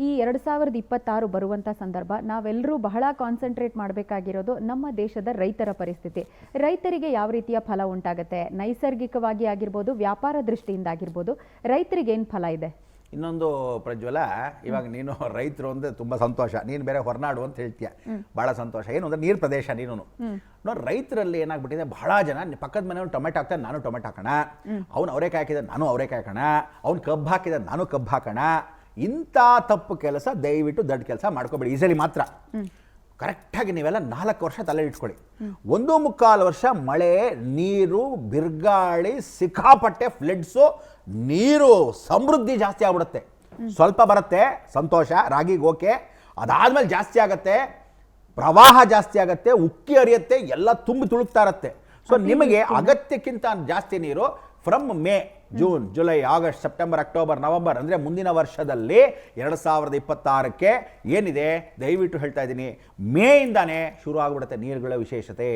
ಈ 2026 ಬರುವಂಥ ಸಂದರ್ಭ ನಾವೆಲ್ಲರೂ ಬಹಳ ಕಾನ್ಸಂಟ್ರೇಟ್ ಮಾಡಬೇಕಾಗಿರೋದು ನಮ್ಮ ದೇಶದ ರೈತರ ಪರಿಸ್ಥಿತಿ. ರೈತರಿಗೆ ಯಾವ ರೀತಿಯ ಫಲ ಉಂಟಾಗುತ್ತೆ, ನೈಸರ್ಗಿಕವಾಗಿ ಆಗಿರ್ಬೋದು, ವ್ಯಾಪಾರ ದೃಷ್ಟಿಯಿಂದ ಆಗಿರ್ಬೋದು, ರೈತರಿಗೆ ಏನು ಫಲ ಇದೆ? ಇನ್ನೊಂದು ಪ್ರಜ್ವಲ, ಇವಾಗ ನೀನು ರೈತರು ಅಂದರೆ ತುಂಬ ಸಂತೋಷ, ನೀನು ಬೇರೆ ಹೊರನಾಡು ಅಂತ ಹೇಳ್ತೀಯ, ಭಾಳ ಸಂತೋಷ. ಏನು ಅಂದರೆ ನೀರು ಪ್ರದೇಶ ನೀನು ನೋಡಿ. ರೈತರಲ್ಲಿ ಏನಾಗ್ಬಿಟ್ಟಿದೆ, ಬಹಳ ಜನ ಪಕ್ಕದ ಮನೆಯವ್ನು ಟೊಮೆಟೊ ಹಾಕ್ತಾನೆ, ನಾನು ಟೊಮೆಟೊ ಹಾಕೋಣ, ಅವ್ನು ಅವರೇಕಾಯಿ ಹಾಕಿದ ನಾನು ಅವರೇಕಾಯಿ ಹಾಕೋಣ, ಅವ್ನು ಕಬ್ಬು ಹಾಕಿದ ನಾನು ಕಬ್ಬು ಹಾಕೋಣ. ಇಂಥ ತಪ್ಪು ಕೆಲಸ ದಯವಿಟ್ಟು ದೊಡ್ಡ ಕೆಲಸ ಮಾಡ್ಕೋಬೇಡಿ. ಈಸಲಿ ಮಾತ್ರ ಕರೆಕ್ಟಾಗಿ ನೀವೆಲ್ಲ 4 ವರ್ಷ ತಲೆ ಇಟ್ಕೊಳ್ಳಿ. 1.25 ವರ್ಷ ಮಳೆ, ನೀರು, ಬಿರುಗಾಳಿ, ಸಿಕ್ಕಾಪಟ್ಟೆ ಫ್ಲಡ್ಸು, ನೀರು ಸಮೃದ್ಧಿ ಜಾಸ್ತಿ ಆಗ್ಬಿಡುತ್ತೆ. ಸ್ವಲ್ಪ ಬರುತ್ತೆ ಸಂತೋಷ, ರಾಗಿಗೆ ಓಕೆ. ಅದಾದ್ಮೇಲೆ ಜಾಸ್ತಿ ಆಗತ್ತೆ, ಪ್ರವಾಹ ಜಾಸ್ತಿ ಆಗತ್ತೆ, ಉಕ್ಕಿ ಹರಿಯುತ್ತೆ, ಎಲ್ಲ ತುಂಬಿ ತುಳುಕ್ತಾ ಇರತ್ತೆ. ಸೊ ನಿಮಗೆ ಅಗತ್ಯಕ್ಕಿಂತ ಜಾಸ್ತಿ ನೀರು from May, June, July, August, September, October, November ಅಂದರೆ ಮುಂದಿನ ವರ್ಷದಲ್ಲಿ 2026ಕ್ಕೆ ಏನಿದೆ, ದಯವಿಟ್ಟು ಹೇಳ್ತಾ ಇದ್ದೀನಿ, ಮೇಯಿಂದಾನೇ ಶುರು ಆಗಿಬಿಡುತ್ತೆ ನೀರುಗಳ ವಿಶೇಷತೆ.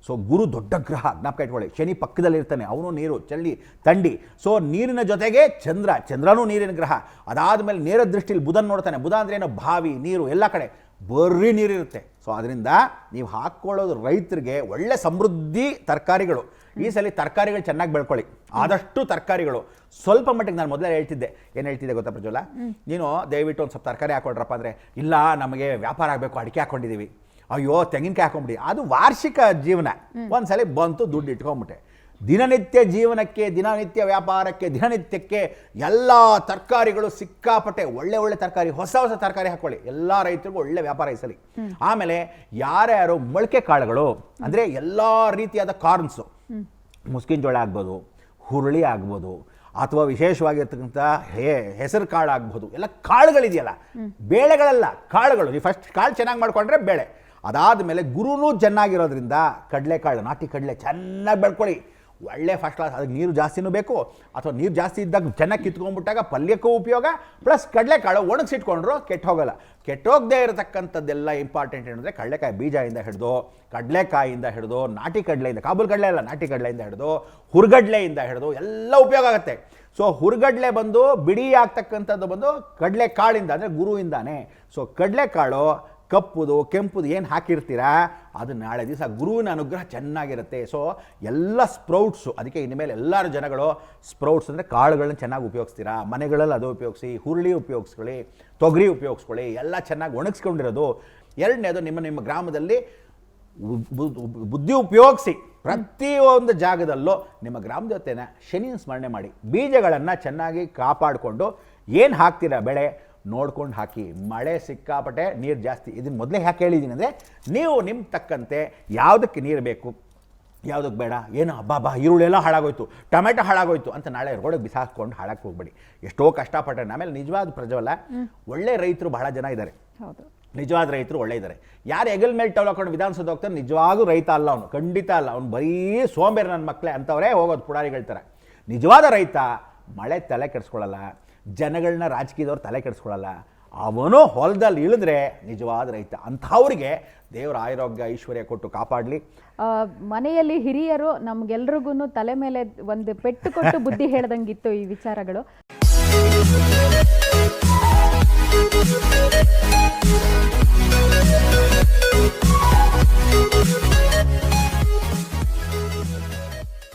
ಸೊ ಗುರು ದೊಡ್ಡ ಗ್ರಹ, ಜ್ಞಾಪಕ ಇಟ್ಕೊಳ್ಳಿ. ಶನಿ ಪಕ್ಕದಲ್ಲಿರ್ತಾನೆ, ಅವನು ನೀರು, ಚಳಿ, ಥಂಡಿ. ಸೊ ನೀರಿನ ಜೊತೆಗೆ ಚಂದ್ರನೂ ನೀರಿನ ಗ್ರಹ. ಅದಾದಮೇಲೆ ನೇರ ದೃಷ್ಟಿಯಲ್ಲಿ ಬುಧನ್ ನೋಡ್ತಾನೆ. ಬುಧ ಅಂದ್ರೆ ಏನು, ಬಾವಿ, ನೀರು, ಎಲ್ಲ ಕಡೆ ಬರೀ ನೀರಿರುತ್ತೆ. ಸೊ ಅದರಿಂದ ನೀವು ಹಾಕ್ಕೊಳ್ಳೋದು ರೈತರಿಗೆ ಒಳ್ಳೆ ಸಮೃದ್ಧಿ ತರಕಾರಿಗಳು. ಈ ಸಲ ತರಕಾರಿಗಳು ಚೆನ್ನಾಗಿ ಬೆಳ್ಕೊಳ್ಳಿ, ಆದಷ್ಟು ತರಕಾರಿಗಳು. ಸ್ವಲ್ಪ ಮಟ್ಟಿಗೆ ನಾನು ಮೊದಲೇ ಹೇಳ್ತಿದ್ದೆ, ಏನು ಹೇಳ್ತಿದ್ದೆ ಗೊತ್ತಾ ಪ್ರಜ್ವಲ, ನೀನು ದಯವಿಟ್ಟು ಒಂದು ಸ್ವಲ್ಪ ತರಕಾರಿ ಹಾಕೊಡ್ರಪ್ಪ ಅಂದರೆ, ಇಲ್ಲ ನಮಗೆ ವ್ಯಾಪಾರ ಆಗಬೇಕು, ಅಡಿಕೆ ಹಾಕೊಂಡಿದ್ದೀವಿ, ಅಯ್ಯೋ ತೆಂಗಿನಕಾಯಿ ಹಾಕೊಂಡ್ಬಿಡಿ. ಅದು ವಾರ್ಷಿಕ ಜೀವನ, ಒಂದ್ಸಲ ಬಂತು, ದುಡ್ಡು ಇಟ್ಕೊಂಡ್ಬಿಟ್ಟೆ. ದಿನನಿತ್ಯ ಜೀವನಕ್ಕೆ, ದಿನನಿತ್ಯ ವ್ಯಾಪಾರಕ್ಕೆ, ದಿನನಿತ್ಯಕ್ಕೆ ಎಲ್ಲ ತರಕಾರಿಗಳು ಸಿಕ್ಕಾಪಟ್ಟೆ ಒಳ್ಳೆ ಒಳ್ಳೆ ತರಕಾರಿ, ಹೊಸ ಹೊಸ ತರಕಾರಿ ಹಾಕೊಳ್ಳಿ. ಎಲ್ಲ ರೈತರಿಗೂ ಒಳ್ಳೆ ವ್ಯಾಪಾರ ಈ ಸಲ. ಆಮೇಲೆ ಯಾರ್ಯಾರು ಮೊಳಕೆ ಕಾಳುಗಳು ಅಂದರೆ ಎಲ್ಲ ರೀತಿಯಾದ ಕಾರ್ನ್ಸು, ಮುಸ್ಕಿನ ಜೋಳ ಆಗ್ಬೋದು, ಹುರುಳಿ ಆಗ್ಬೋದು, ಅಥವಾ ವಿಶೇಷವಾಗಿರ್ತಕ್ಕಂಥ ಹೆಸರು ಕಾಳು ಆಗ್ಬೋದು, ಎಲ್ಲ ಕಾಳುಗಳಿದೆಯಲ್ಲ, ಬೇಳೆಗಳೆಲ್ಲ ಕಾಳುಗಳು. ನೀವು ಫಸ್ಟ್ ಕಾಳು ಚೆನ್ನಾಗಿ ಮಾಡ್ಕೊಂಡ್ರೆ ಬೇಳೆ. ಅದಾದಮೇಲೆ ಗುರುನೂ ಚೆನ್ನಾಗಿರೋದ್ರಿಂದ ಕಡಲೆಕಾಳು, ನಾಟಿ ಕಡಲೆ ಚೆನ್ನಾಗಿ ಬೆಳ್ಕೊಳ್ಳಿ, ಒಳ್ಳೆ ಫಸ್ಟ್ ಕ್ಲಾಸ್. ಅದಕ್ಕೆ ನೀರು ಜಾಸ್ತಿನೂ ಬೇಕು, ಅಥವಾ ನೀರು ಜಾಸ್ತಿ ಇದ್ದಾಗ ಚೆನ್ನಾಗಿ ಕಿತ್ಕೊಂಡ್ಬಿಟ್ಟಾಗ ಪಲ್ಯಕ್ಕೂ ಉಪಯೋಗ, ಪ್ಲಸ್ ಕಡಲೆಕಾಳು ಒಣಗಿಸಿಟ್ಕೊಂಡ್ರು ಕೆಟ್ಟು ಹೋಗಲ್ಲ. ಕೆಟ್ಟೋಗದೇ ಇರತಕ್ಕಂಥದ್ದೆಲ್ಲ ಇಂಪಾರ್ಟೆಂಟ್ ಏನಂದರೆ ಕಡಲೆಕಾಯಿ ಬೀಜದಿಂದ ಹಿಡಿದು, ಕಡಲೆಕಾಯಿಯಿಂದ ಹಿಡಿದು, ನಾಟಿ ಕಡಲೆಯಿಂದ, ಕಾಬೂಲ್ ಕಡಲೆ ಅಲ್ಲ, ನಾಟಿ ಕಡಲೆಯಿಂದ ಹಿಡಿದು, ಹುರ್ಗಡ್ಲೆಯಿಂದ ಹಿಡಿದು ಎಲ್ಲ ಉಪಯೋಗ ಆಗುತ್ತೆ. ಸೊ ಹುರ್ಗಡ್ಲೆ ಬಂದು ಬಿಡಿ ಆಗ್ತಕ್ಕಂಥದ್ದು ಬಂದು ಕಡಲೆಕಾಳಿಂದ, ಅಂದರೆ ಗುರುವಿಂದಾನೆ. ಸೊ ಕಡಲೆಕಾಳು ಕಪ್ಪುದು, ಕೆಂಪುದು ಏನು ಹಾಕಿರ್ತೀರಾ ಅದು ನಾಳೆ ದಿವಸ ಗುರುವಿನ ಅನುಗ್ರಹ ಚೆನ್ನಾಗಿರುತ್ತೆ. ಸೊ ಎಲ್ಲ ಸ್ಪ್ರೌಟ್ಸು, ಅದಕ್ಕೆ ಇನ್ಮೇಲೆ ಎಲ್ಲರೂ ಜನಗಳು ಸ್ಪ್ರೌಟ್ಸ್ ಅಂದರೆ ಕಾಳುಗಳನ್ನ ಚೆನ್ನಾಗಿ ಉಪಯೋಗಿಸ್ತೀರಾ, ಮನೆಗಳಲ್ಲಿ ಅದು ಉಪಯೋಗಿಸಿ, ಹುರುಳಿ ಉಪಯೋಗಿಸ್ಕೊಳ್ಳಿ, ತೊಗರಿ ಉಪಯೋಗಿಸ್ಕೊಳ್ಳಿ, ಎಲ್ಲ ಚೆನ್ನಾಗಿ ಒಣಗಿಸ್ಕೊಂಡಿರೋದು. ಎರಡನೇದು, ನಿಮ್ಮ ಗ್ರಾಮದಲ್ಲಿ ಬುದ್ಧಿ ಉಪಯೋಗಿಸಿ ಪ್ರತಿಯೊಂದು ಜಾಗದಲ್ಲೂ ನಿಮ್ಮ ಗ್ರಾಮ ದೇವತೆನ ಶನಿನ ಸ್ಮರಣೆ ಮಾಡಿ, ಬೀಜಗಳನ್ನು ಚೆನ್ನಾಗಿ ಕಾಪಾಡಿಕೊಂಡು ಏನು ಹಾಕ್ತೀರಾ ಬೆಳೆ ನೋಡ್ಕೊಂಡು ಹಾಕಿ. ಮಳೆ ಸಿಕ್ಕಾಪಟ್ಟೆ, ನೀರು ಜಾಸ್ತಿ. ಇದನ್ನು ಮೊದಲೇ ಯಾಕೆ ಹೇಳಿದ್ದೀನಿ ಅಂದರೆ, ನೀವು ನಿಮ್ಮ ತಕ್ಕಂತೆ ಯಾವುದಕ್ಕೆ ನೀರು ಬೇಕು, ಯಾವುದಕ್ಕೆ ಬೇಡ, ಏನು ಹಬ್ಬ ಈರುಳ್ಳಿ ಹಾಳಾಗೋಯ್ತು, ಟೊಮೆಟೊ ಹಾಳಾಗೋಯ್ತು ಅಂತ ನಾಳೆ ರೋಡಿಗೆ ಬಿಸಾಕೊಂಡು ಹಾಳಕ್ಕೆ ಹೋಗ್ಬೇಡಿ. ಎಷ್ಟೋ ಕಷ್ಟಪಟ್ಟೆ. ಆಮೇಲೆ ನಿಜವಾದ ಪ್ರಜ್ವಲ, ಒಳ್ಳೆ ರೈತರು ಬಹಳ ಜನ ಇದ್ದಾರೆ. ನಿಜವಾದ ರೈತರು ಒಳ್ಳೆ ಇದ್ದಾರೆ. ಯಾರು ಹೆಗಲ್ ಮೇಲೆ ಟವಲ್ ಹಾಕೊಂಡು ವಿಧಾನಸೌಧ ಹೋಗ್ತಾರೆ, ನಿಜವಾಗೂ ರೈತ ಅಲ್ಲ ಅವನು, ಖಂಡಿತ ಅಲ್ಲ. ಅವ್ನು ಬರೀ ಸೋಂಬೇರಿ ನನ್ನ ಮಕ್ಕಳೇ ಅಂತವರೇ ಹೋಗೋದು ಪುಡಾರಿಗಳ್ತಾರೆ. ನಿಜವಾದ ರೈತ ಮಳೆ ತಲೆ ಕೆಡಿಸ್ಕೊಳ್ಳಲ್ಲ, ಜನಗಳನ್ನ ರಾಜಕೀಯದವ್ರು ತಲೆ ಕೆಡಿಸ್ಕೊಳ್ಳಲ್ಲ, ಅವನು ಹೊಲದಲ್ಲಿ ಇಳಿದ್ರೆ ನಿಜವಾದ ರೈತ. ಅಂಥವ್ರಿಗೆ ದೇವರ ಆರೋಗ್ಯ ಐಶ್ವರ್ಯ ಕೊಟ್ಟು ಕಾಪಾಡಲಿ. ಮನೆಯಲ್ಲಿ ಹಿರಿಯರು ನಮ್ಗೆಲ್ರಿಗೂ ತಲೆ ಮೇಲೆ ಒಂದು ಪೆಟ್ಟು ಕೊಟ್ಟು ಬುದ್ಧಿ ಹೇಳ್ದಂಗಿತ್ತು ಈ ವಿಚಾರಗಳು.